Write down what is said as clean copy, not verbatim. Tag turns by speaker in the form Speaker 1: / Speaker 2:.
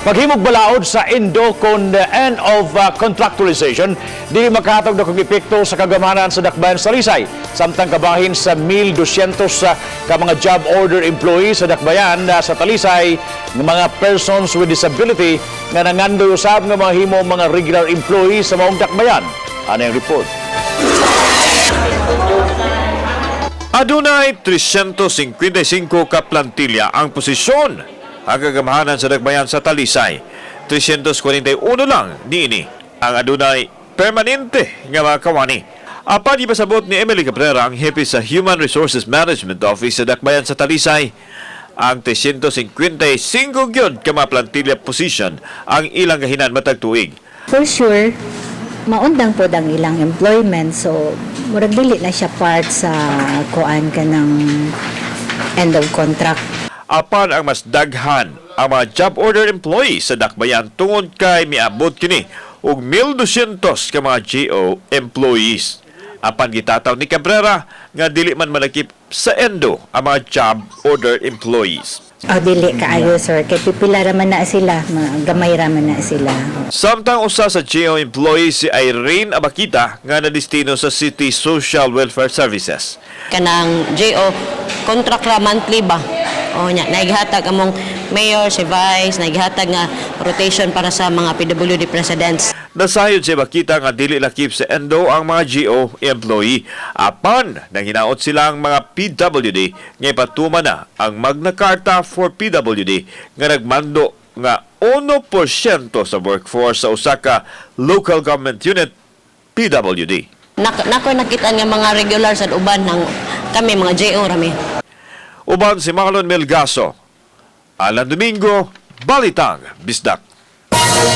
Speaker 1: Paghimog balaod sa ENDO kon the end of contractualization, di makahatag na kong epekto sa kagamanan sa Dakbayan sa Talisay. Samtang kabahin sa 1,200 ka mga job order employees sa Dakbayan sa Talisay ng mga persons with disability nga nangandoy usab nga mga himo mga regular employees sa maong Dakbayan. Ano yung report?
Speaker 2: Adunay 355 ka plantilya ang posisyon ang kagamahanan sa Dakbayan sa Talisay. 341 lang niini ang adunay permanente nga mga kawani. Apan ipasabot ni Emily Cabrera, ang hepe sa Human Resources Management Office sa Dakbayan sa Talisay, ang 355 gyud ka mga plantilya position ang ilang gahinan matag tuig.
Speaker 3: For sure, maundang po ang ilang employment, so murag dili na siya part sa kuan ka ng end of contract.
Speaker 2: Apan ang mas daghan ang mga job order employees sa Dakbayan tungod kay miabot kini og 1,200 ka mga GO employees. Apan gitataw ni Cabrera nga dili man malakip sa ENDO ang mga job order employees.
Speaker 3: Dili kaayo sir, kay pipila raman na sila, mga gamay raman na sila.
Speaker 2: Samtang usa sa GO employees si Irene Abakita nga nadistino sa City Social Welfare Services.
Speaker 4: Kanang JO contract ra monthly ba? O nya naghatag among mayor, si vice, naghatag nga rotation para sa mga PWD presidents.
Speaker 2: Nasayod si Abakita nga dili lakip sa ENDO ang mga GO employee. Apan nanghinaot silang mga PWD nga ipatuman na ang Magna Carta for PWD nga nagmando nga 1% sa workforce sa usa ka local government unit PWD.
Speaker 4: Nako nakita nga mga regular sa uban ng kami mga JO rami.
Speaker 2: Uban si Marlon Melgaso, Alan Domingo, Balitang, Bisdak.